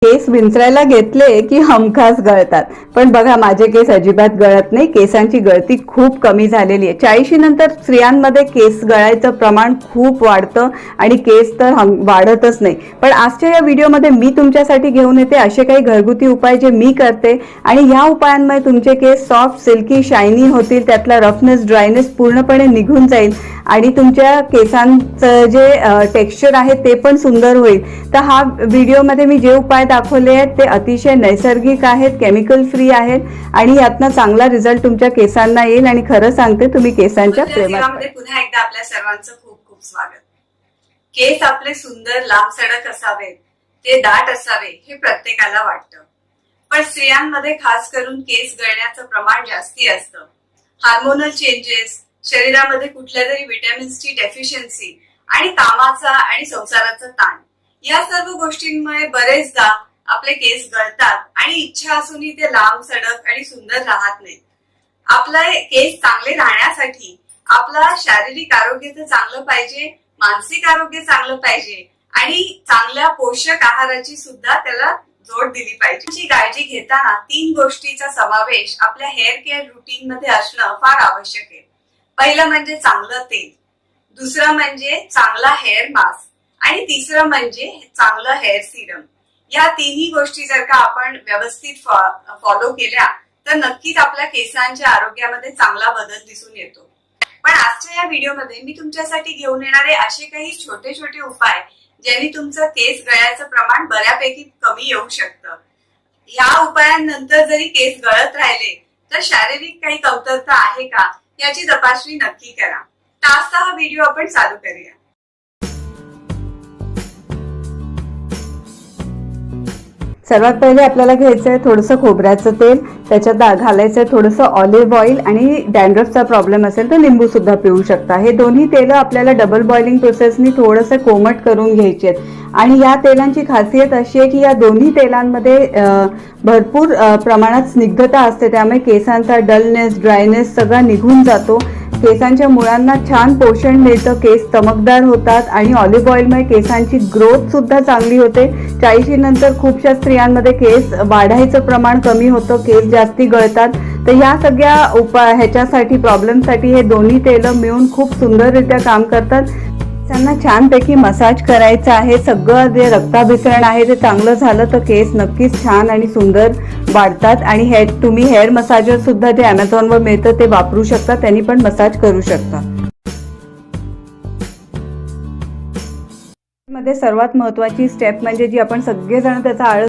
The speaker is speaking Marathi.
केस विंचरायला घेतले की हमखास गळतात, पण बघा माझे केस अजिबात गळत नाही. केसांची गळती खूप कमी झालेली आहे. 40 नंतर स्त्रियांमध्ये केस गळायचं प्रमाण खूप वाढतं आणि केस तर वाढतच नाही. पण आजच्या या व्हिडिओमध्ये मी तुमच्यासाठी घेऊन येते असे काही घरगुती उपाय जे मी करते आणि या उपायांमुळे तुमचे केस सॉफ्ट, सिल्की, शायनी होतील. त्यातला रफनेस, ड्रायनेस पूर्णपणे निघून जाईल आणि तुमच्या केसांचं जे टेक्स्चर आहे ते पण सुंदर होईल. तर हा व्हिडिओमध्ये मी जे उपाय दाखवले आहेत ते अतिशय नैसर्गिक आहेत, केमिकल फ्री आहेत आणि यातनं चांगला रिझल्ट तुमच्या केसांना येईल. आणि खरं सांगते, तुम्ही केसांच्या प्रेमात पुन्हा एकदा आपल्या सर्वांचं खूप खूप स्वागत. केस आपले सुंदर, लांबसडक असावेत, ते दाट असावे हे प्रत्येकाला वाटतं, पण स्त्रियांमध्ये खास करून केस गळण्याचं प्रमाण जास्ती असतं. हार्मोनल चेंजेस, शरीरामध्ये कुठल्या तरी विटॅमिन्सची डेफिशियन्सी आणि कामाचा आणि संसाराचा ताण, या सर्व गोष्टींमुळे बरेचदा आपले केस गळतात आणि इच्छा असूनही ते लांब, सडक आणि सुंदर राहत नाहीत. आपले केस चांगले राहण्यासाठी आपला शारीरिक आरोग्य तर चांगलं पाहिजे, मानसिक आरोग्य चांगलं पाहिजे आणि चांगल्या पोषक आहाराची सुद्धा त्याला जोड दिली पाहिजे. त्याची काळजी घेताना 3 गोष्टीचा समावेश आपल्या हेअर केअर रुटीन मध्ये असणं फार आवश्यक आहे. पहिलं म्हणजे चांगलं तेल, दुसरं म्हणजे चांगला हेअर मास्क आणि तिसरं म्हणजे चांगलं हेअर सिरम. या तिन्ही गोष्टी जर का आपण व्यवस्थित फॉलो केल्या तर नक्कीच आपल्या केसांच्या आरोग्यामध्ये चांगला बदल दिसून येतो. पण आजच्या या व्हिडिओमध्ये मी तुमच्यासाठी घेऊन येणारे असे काही छोटे छोटे उपाय ज्यांनी तुमचं केस गळ्याचं प्रमाण बऱ्यापैकी कमी येऊ शकतं. या उपायांनंतर जरी केस गळत राहिले तर शारीरिक काही कमतरता आहे का याची तपासणी नक्की करा. तर आजचा हा व्हिडिओ आपण चालू करूया. सर्वात पहिले आपल्याला घ्यायचं आहे थोडंसं खोबऱ्याचं तेल. त्याच्यात घालायचं आहे थोडंसं ऑलिव्ह ऑइल आणि डॅन्ड्रफचा प्रॉब्लेम असेल तर लिंबू सुद्धा पिऊ शकता. हे दोन्ही तेलं आपल्याला डबल बॉइलिंग प्रोसेसनी थोडंसं कोमट करून घ्यायचे आहेत. आणि या तेलांची खासियत अशी आहे की या दोन्ही तेलांमध्ये भरपूर प्रमाणात स्निग्धता असते, त्यामुळे केसांचा डलनेस, ड्रायनेस सगळा निघून जातो. केसांच्या मुळांना छान पोषण मिळतं, केस चमकदार होतात आणि ऑलिव्ह ऑइलमुळे केसांची ग्रोथ सुद्धा चांगली होते. 40 नंतर खूपशा स्त्रियांमध्ये केस वाढायचं प्रमाण कमी होतं, केस जास्ती गळतात. तर या सगळ्या ह्याच्यासाठी प्रॉब्लेमसाठी हे दोन्ही तेलं मिळून खूप सुंदररित्या काम करतात. त्यांना छानपैकी मसाज करायचा आहे. सगळं जे रक्ताभिसरण आहे ते चांगलं झालं तर केस नक्कीच छान आणि सुंदर वाढतात. आणि तुम्ही हेअर मसाजर सुद्धा जे Amazonवर मिळतं ते वापरू शकता, त्यांनी पण मसाज करू शकता. मध्ये सर्वात महत्त्वाची स्टेप म्हणजे जी आपण सगळेजण त्याचा